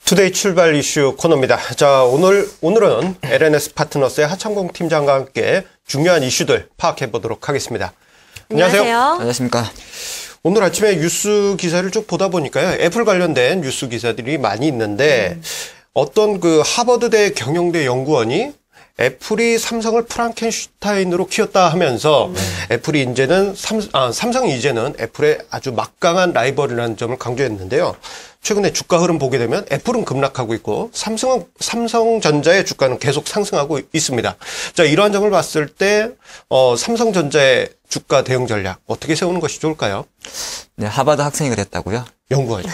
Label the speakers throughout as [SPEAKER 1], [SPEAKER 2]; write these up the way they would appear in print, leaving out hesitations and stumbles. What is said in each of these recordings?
[SPEAKER 1] 투데이 출발 이슈 코너입니다. 자, 오늘은 LNS 파트너스의 하창봉 팀장과 함께 중요한 이슈들 파악해 보도록 하겠습니다. 안녕하세요.
[SPEAKER 2] 안녕하십니까.
[SPEAKER 1] 오늘 아침에 뉴스 기사를 쭉 보다 보니까요. 애플 관련된 뉴스 기사들이 많이 있는데 어떤 그 하버드대 경영대 연구원이 애플이 삼성을 프랑켄슈타인으로 키웠다 하면서 애플이 이제는 삼성이 이제는 애플의 아주 막강한 라이벌이라는 점을 강조했는데요. 최근에 주가 흐름 보게 되면 애플은 급락하고 있고 삼성전자의 주가는 계속 상승하고 있습니다. 자, 이러한 점을 봤을 때 삼성전자의 주가 대응 전략 어떻게 세우는 것이 좋을까요?
[SPEAKER 2] 네, 하버드 학생이 그랬다고요?
[SPEAKER 1] 연구원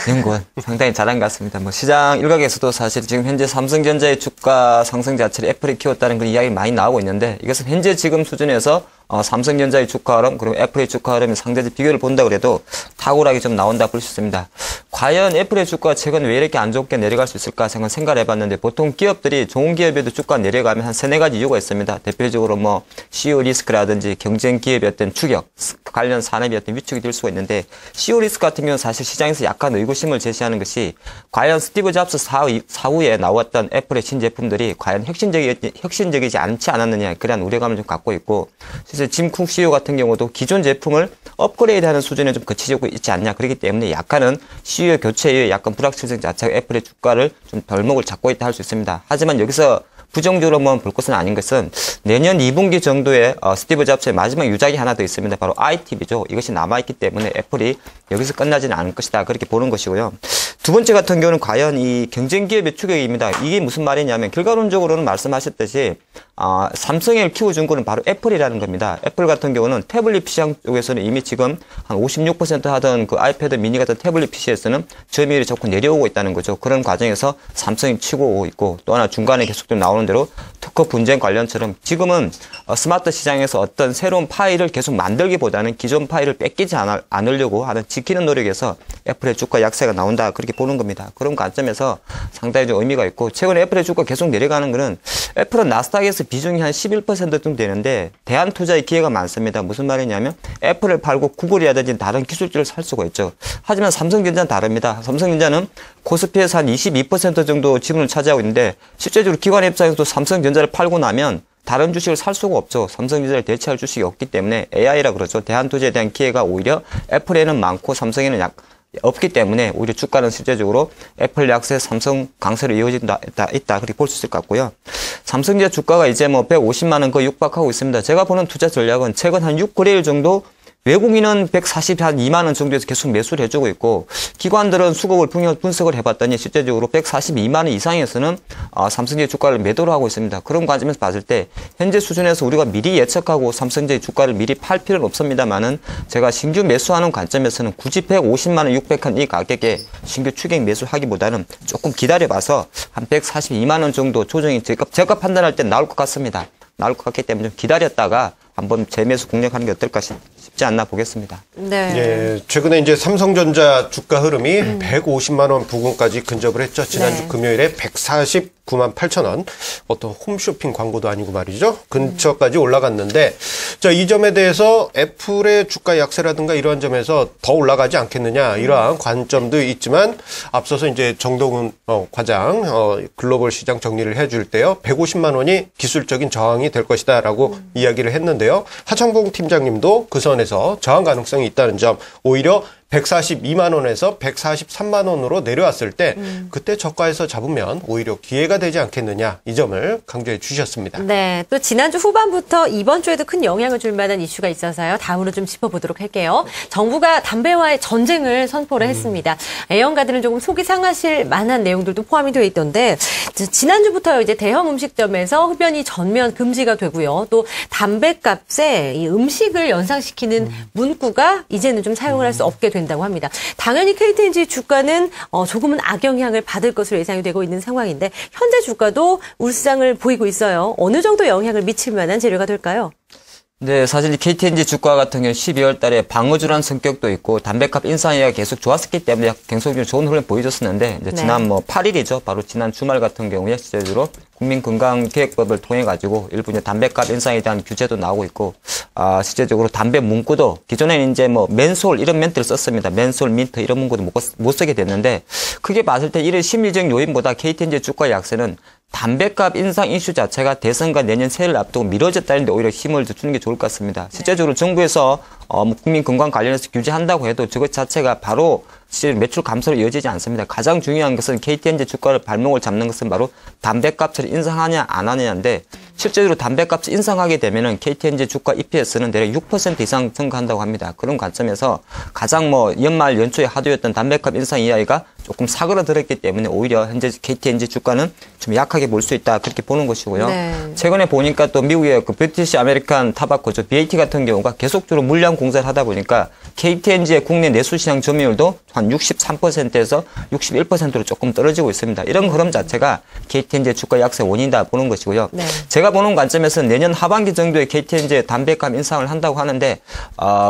[SPEAKER 2] 상당히 잘한 것 같습니다. 시장 일각에서도 사실 지금 현재 삼성전자의 주가 상승 자체를 애플이 키웠다는 그런 이야기 많이 나오고 있는데, 이것은 현재 지금 수준에서 삼성전자의 주가 흐름 그리고 애플의 주가 흐름의 상대적 비교를 본다 그래도 탁월하게 좀 나온다 볼 수 있습니다. 과연 애플의 주가가 최근 왜 이렇게 안 좋게 내려갈 수 있을까 생각을 해봤는데, 보통 기업들이 좋은 기업에도 주가 내려가면 한 3-4가지 이유가 있습니다. 대표적으로 CEO 리스크라든지 경쟁 기업의 어떤 추격, 관련 산업의 어떤 위축이 될 수가 있는데, CEO 리스크 같은 경우는 사실 시장에서 약간 의구심을 제시하는 것이 과연 스티브 잡스 사후에 나왔던 애플의 신제품들이 과연 혁신적이지 않지 않았느냐, 그런 우려감을 좀 갖고 있고, 실제 짐 쿡 CEO 같은 경우도 기존 제품을 업그레이드하는 수준에 좀 거치고 있지 않냐, 그렇기 때문에 약간은 CEO 교체에 약간 불확실성 자체가 애플의 주가를 좀 덜목을 잡고 있다 할 수 있습니다. 하지만 여기서 부정적으로만 볼 것은 아닌 것은 내년 2분기 정도에 스티브 잡스의 마지막 유작이 하나 더 있습니다. 바로 iTV죠. 이것이 남아있기 때문에 애플이 여기서 끝나지는 않을 것이다, 그렇게 보는 것이고요. 두 번째 같은 경우는 과연 이 경쟁 기업의 추격입니다. 이게 무슨 말이냐면 결과론적으로는 말씀하셨듯이 삼성을 키워준 거는 바로 애플이라는 겁니다. 애플 같은 경우는 태블릿 시장 쪽에서는 이미 지금 한 56% 하던 그 아이패드 미니 같은 태블릿 PC에서는 점유율이 자꾸 내려오고 있다는 거죠. 그런 과정에서 삼성이 치고 오고 있고, 또 하나 중간에 계속 좀 나오는 대로 특허 분쟁 관련처럼 지금은 스마트 시장에서 어떤 새로운 파일을 계속 만들기보다는 기존 파일을 뺏기지 않으려고 하는 지키는 노력에서 애플의 주가 약세가 나온다, 그렇게 보는 겁니다. 그런 관점에서 상당히 좀 의미가 있고, 최근에 애플의 주가 계속 내려가는 거는 애플은 나스닥에서 비중이 한 11%쯤 되는데 대안 투자의 기회가 많습니다. 무슨 말이냐면 애플을 팔고 구글이라든지 다른 기술주를 살 수가 있죠. 하지만 삼성전자는 다릅니다. 삼성전자는 코스피에서 한 22% 정도 지분을 차지하고 있는데, 실제적으로 기관 입장에서도 삼성전자를 팔고 나면 다른 주식을 살 수가 없죠. 삼성전자를 대체할 주식이 없기 때문에 AI라 그러죠. 대안 투자에 대한 기회가 오히려 애플에는 많고 삼성에는 없기 때문에 오히려 주가는 실제적으로 애플 약세, 삼성 강세로 이어진다 있다, 그렇게 볼 수 있을 것 같고요. 삼성전자 주가가 이제 150만 원 거의 육박하고 있습니다. 제가 보는 투자 전략은 최근 한 6거래일 정도 외국인은 142만 원 정도에서 계속 매수를 해주고 있고, 기관들은 수급을 분석을 해봤더니 실제적으로 142만 원 이상에서는 삼성전자 주가를 매도를 하고 있습니다. 그런 관점에서 봤을 때 현재 수준에서 우리가 미리 예측하고 삼성전자 주가를 미리 팔 필요는 없습니다만은, 제가 신규 매수하는 관점에서는 굳이 150만 원, 600원 이 가격에 신규 추격 매수하기보다는 조금 기다려봐서 한 142만 원 정도 조정이 제가 판단할 때 나올 것 같습니다. 나올 것 같기 때문에 좀 기다렸다가 한번 재매수 공략하는 게 어떨까 싶지 않나 보겠습니다.
[SPEAKER 1] 네. 예, 최근에 이제 삼성전자 주가 흐름이 150만 원 부근까지 근접을 했죠. 지난주 금요일에 149만 8천 원. 어떤 홈쇼핑 광고도 아니고 말이죠. 근처까지 올라갔는데, 자, 이 점에 대해서 애플의 주가 약세라든가 이러한 점에서 더 올라가지 않겠느냐, 이러한 관점도 있지만, 앞서서 이제 정동훈 과장 글로벌 시장 정리를 해줄 때요, 150만 원이 기술적인 저항이 될 것이다라고 이야기를 했는데요. 하창봉 팀장님도 그 선에서 저항 가능성이 있다는 점, 오히려 142만 원에서 143만 원으로 내려왔을 때 그때 저가에서 잡으면 오히려 기회가 되지 않겠느냐, 이 점을 강조해 주셨습니다.
[SPEAKER 3] 네, 또 지난주 후반부터 이번 주에도 큰 영향을 줄 만한 이슈가 있어서요. 다음으로 좀 짚어보도록 할게요. 정부가 담배와의 전쟁을 선포를 했습니다. 애연가들은 조금 속이 상하실 만한 내용들도 포함이 되어 있던데, 지난주부터 이제 대형 음식점에서 흡연이 전면 금지가 되고요. 또 담배값에 이 음식을 연상시키는 문구가 이제는 좀 사용을 할 수 없게 된다고 합니다. 당연히 KTNG 주가는 조금은 악영향을 받을 것으로 예상이 되고 있는 상황인데, 현재 주가도 울상을 보이고 있어요. 어느 정도 영향을 미칠 만한 재료가 될까요?
[SPEAKER 2] 네, 사실 KTNG 주가 같은 경우 12월 달에 방어주라는 성격도 있고 담배값 인상이 계속 좋았었기 때문에 계속 좋은 흐름을 보여줬었는데, 이제 지난 8일이죠. 바로 지난 주말 같은 경우에 실제로 국민건강계획법을 통해 가지고 일부 이제 담배값 인상에 대한 규제도 나오고 있고, 실제적으로 담배 문구도 기존에는 이제 뭐 맨솔 이런 멘트를 썼습니다. 맨솔, 민트 이런 문구도 못 쓰게 됐는데, 크게 봤을 때 이런 심리적 요인보다 KTNG 주가 약세는 담배값 인상 이슈 자체가 대선과 내년 새해를 앞두고 미뤄졌다는 데 오히려 힘을 주는 게 좋을 것 같습니다. 실제적으로 정부에서 국민 건강 관련해서 규제한다고 해도 저것 자체가 바로 실제 매출 감소로 이어지지 않습니다. 가장 중요한 것은 KTNG 주가를 발목을 잡는 것은 바로 담배값을 인상하냐 안 하느냐인데, 실제로 담배값을 인상하게 되면은 KTNG 주가 EPS는 대략 6% 이상 증가한다고 합니다. 그런 관점에서 가장 뭐 연말 연초에 하도였던 담배값 인상 이야기가 조금 사그라들었기 때문에 오히려 현재 KTNG 주가는 좀 약하게 볼 수 있다, 그렇게 보는 것이고요. 네. 최근에 보니까 또 미국의 그 브리티시 아메리칸 타바코죠, BAT 같은 경우가 계속적으로 물량 공세를 하다 보니까 KTNG의 국내 내수시장 점유율도 한 63%에서 61%로 조금 떨어지고 있습니다. 이런 흐름 자체가 KTNG의 주가 약세 원인이다 보는 것이고요. 네. 제가 보는 관점에서는 내년 하반기 정도에 KTNG의 담배값 인상을 한다고 하는데,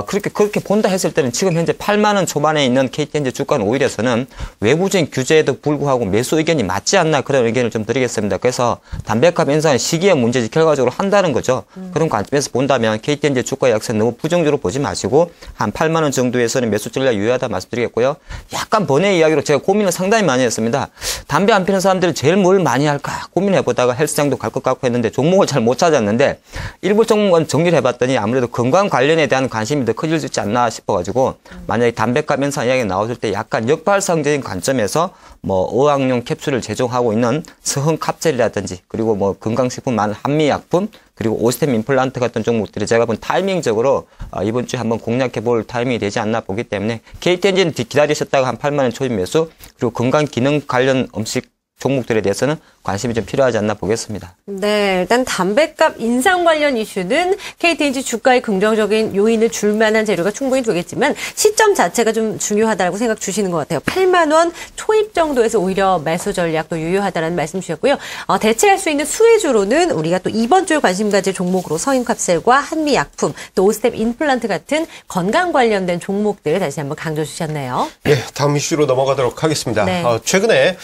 [SPEAKER 2] 그렇게 본다 했을 때는 지금 현재 8만 원 초반에 있는 KTNG 주가는 오히려서는 외부적인 규제에도 불구하고 매수 의견이 맞지 않나, 그런 의견을 좀 드리겠습니다. 그래서 담배값 인상은 시기의 문제지 결과적으로 한다는 거죠. 그런 관점에서 본다면 KTNG 주가 약세 너무 부정적으로 보지 마시고 한 8만 원 정도에서는 매수 전략 유효하다 말씀드리겠고요. 약간 번외 이야기로 제가 고민을 상당히 많이 했습니다. 담배 안 피는 사람들이 제일 뭘 많이 할까 고민해보다가 헬스장도 갈 것 같고 했는데 종목을 잘 못 찾았는데, 일부 종목은 정리를 해봤더니 아무래도 건강 관련에 대한 관심이 더 커질 수 있지 않나 싶어가지고, 만약에 담배값 인상 이야기 나왔을 때 약간 역발상적인 관점에서 뭐 어학용 캡슐을 제조하고 있는 서흥 캅셀이라든지, 그리고 뭐 건강식품 많은 한미약품, 그리고 오스템 임플란트 같은 종목들이 제가 본 타이밍적으로 이번 주에 한번 공략해 볼 타이밍이 되지 않나 보기 때문에 KTNG는 기다리셨다가 한 8만 원 초입 매수, 그리고 건강 기능 관련 음식 종목들에 대해서는 관심이 좀 필요하지 않나 보겠습니다.
[SPEAKER 3] 네, 일단 담배값 인상 관련 이슈는 KTNG 주가에 긍정적인 요인을 줄 만한 재료가 충분히 되겠지만 시점 자체가 좀 중요하다고 생각 주시는 것 같아요. 8만 원 초입 정도에서 오히려 매수 전략도 유효하다는 말씀 주셨고요. 대체할 수 있는 수혜주로는 우리가 또 이번 주에 관심 가질 종목으로 서인캅셀과 한미약품, 또 오스텝 임플란트 같은 건강 관련된 종목들 다시 한번 강조 주셨네요.
[SPEAKER 1] 네, 다음 이슈로 넘어가도록 하겠습니다.
[SPEAKER 3] 네.
[SPEAKER 1] 최근에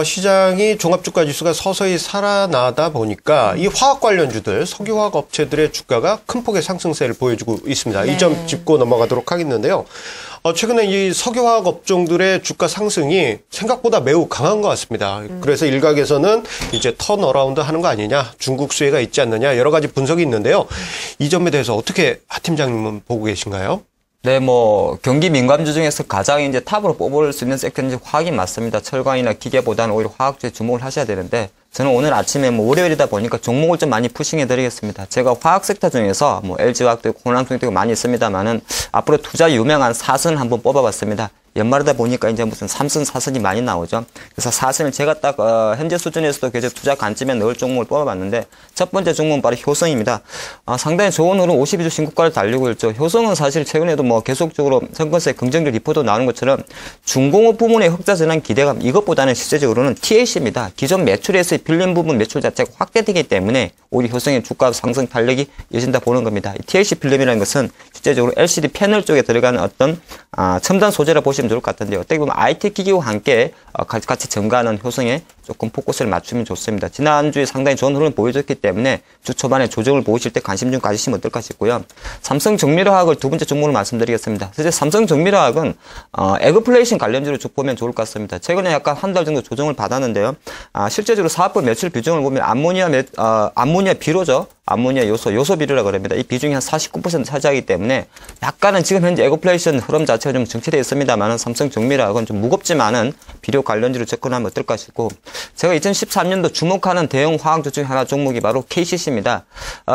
[SPEAKER 1] 시장이 종합주가 지수가 서서히 살아나다 보니까 이 화학 관련주들, 석유화학 업체들의 주가가 큰 폭의 상승세를 보여주고 있습니다.
[SPEAKER 3] 네.
[SPEAKER 1] 이 점 짚고 넘어가도록 하겠는데요. 최근에 이 석유화학 업종들의 주가 상승이 생각보다 매우 강한 것 같습니다. 그래서 일각에서는 이제 턴어라운드 하는 거 아니냐, 중국 수혜가 있지 않느냐, 여러 가지 분석이 있는데요. 이 점에 대해서 어떻게 하 팀장님은 보고 계신가요?
[SPEAKER 2] 네, 뭐 경기 민감주 중에서 가장 이제 탑으로 뽑을 수 있는 섹터는 화학이 맞습니다. 철강이나 기계보다는 오히려 화학주에 주목을 하셔야 되는데, 저는 오늘 아침에 뭐 월요일이다 보니까 종목을 좀 많이 푸싱해 드리겠습니다. 제가 화학 섹터 중에서 뭐 LG화학도 있고 호남통도 많이 있습니다만은 앞으로 투자 유명한 4선을 한번 뽑아봤습니다. 연말이다 보니까 이제 무슨 3선, 4선이 많이 나오죠. 그래서 4선을 제가 딱 현재 수준에서도 계속 투자 관점에 넣을 종목을 뽑아봤는데, 첫 번째 종목은 바로 효성입니다. 상당히 좋은 흐름 52주 신고가를 달리고 있죠. 효성은 사실 최근에도 뭐 계속적으로 선거세 긍정적 리포트 나오는 것처럼 중공업 부문의 흑자 전환 기대감, 이것보다는 실제적으로는 TLC입니다. 기존 매출에서의 빌린 부분 매출 자체가 확대되기 때문에 오히려 효성의 주가 상승 탄력이 이어진다 보는 겁니다. 이 TLC 필름이라는 것은 실제적으로 LCD 패널 쪽에 들어가는 어떤 첨단 소재라 보시면 좋을 것 같은데요. 어떻게 보면 IT 기기와 함께 같이 증가하는 효성에 조금 포커스를 맞추면 좋습니다. 지난주에 상당히 좋은 흐름을 보여줬기 때문에 주 초반에 조정을 보실 때 관심 좀 가지시면 어떨까 싶고요. 삼성정밀화학을 두 번째 종목으로 말씀드리겠습니다. 실제 삼성정밀화학은 에그플레이션 관련주로 쭉 보면 좋을 것 같습니다. 최근에 약간 한 달 정도 조정을 받았는데요. 실제적으로 사업부 매출 비중을 보면 암모니아 비료죠. 암모니아 요소 비료라고 합니다. 이 비중이 한 49% 차지하기 때문에 약간은 지금 현재 에그플레이션 흐름 자체가 좀 정체되어 있습니다만은 삼성정밀화학은 좀 무겁지만은 비료 관련주로 접근하면 어떨까 싶고, 제가 2013년도 주목하는 대형 화학주 중에 하나 종목이 바로 KCC입니다.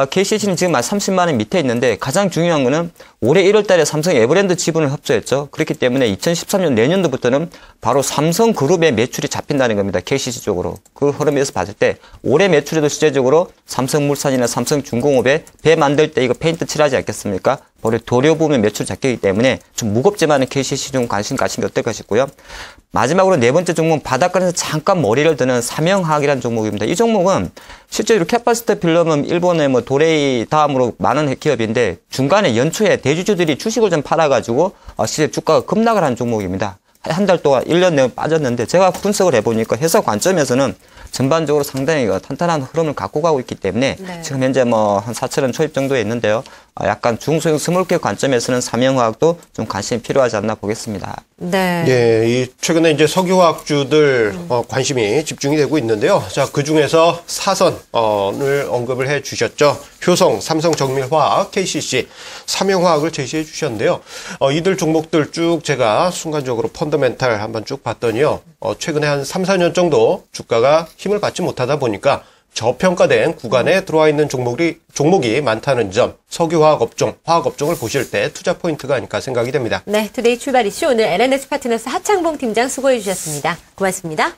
[SPEAKER 2] KCC는 지금 한 30만 원 밑에 있는데, 가장 중요한 거는 올해 1월 달에 삼성 에버랜드 지분을 합조했죠. 그렇기 때문에 2013년 내년도부터는 바로 삼성그룹의 매출이 잡힌다는 겁니다. KCC 쪽으로. 그 흐름에서 봤을 때 올해 매출에도 실제적으로 삼성물산이나 삼성중공업에 배 만들 때 이거 페인트 칠하지 않겠습니까? 바로 도료 부분 매출 잡히기 때문에 좀 무겁지만은 KCC 좀 관심 가시면 어떨까 싶고요. 마지막으로 네 번째 종목은 바닷가에서 잠깐 머리를 드는 삼영화학이라는 종목입니다. 이 종목은 실제로 캐파시터 필름은 일본의 뭐 도레이 다음으로 많은 기업인데, 중간에 연초에 대주주들이 주식을 좀 팔아가지고 실제 주가가 급락을 한 종목입니다. 한 달 동안 1년 내에 빠졌는데, 제가 분석을 해보니까 회사 관점에서는 전반적으로 상당히 탄탄한 흐름을 갖고 가고 있기 때문에
[SPEAKER 3] 네.
[SPEAKER 2] 지금 현재 뭐 한 4,000원 초입 정도에 있는데요. 약간 중소형 스몰캡 관점에서는 삼양화학도 좀 관심이 필요하지 않나 보겠습니다.
[SPEAKER 3] 네.
[SPEAKER 1] 예, 이 최근에 이제 석유화학주들 관심이 집중이 되고 있는데요. 자, 그 중에서 사선을 언급을 해 주셨죠. 효성, 삼성정밀화학, KCC, 삼양화학을 제시해 주셨는데요. 이들 종목들 쭉 제가 순간적으로 펀더멘탈 한번 쭉 봤더니요. 최근에 한 3, 4년 정도 주가가 힘을 받지 못하다 보니까 저평가된 구간에 들어와 있는 종목이 많다는 점, 석유화학 업종, 화학 업종을 보실 때 투자 포인트가 아닐까 생각이 됩니다.
[SPEAKER 3] 네, 투데이 출발 이슈 오늘 LNS 파트너스 하창봉 팀장 수고해 주셨습니다. 고맙습니다.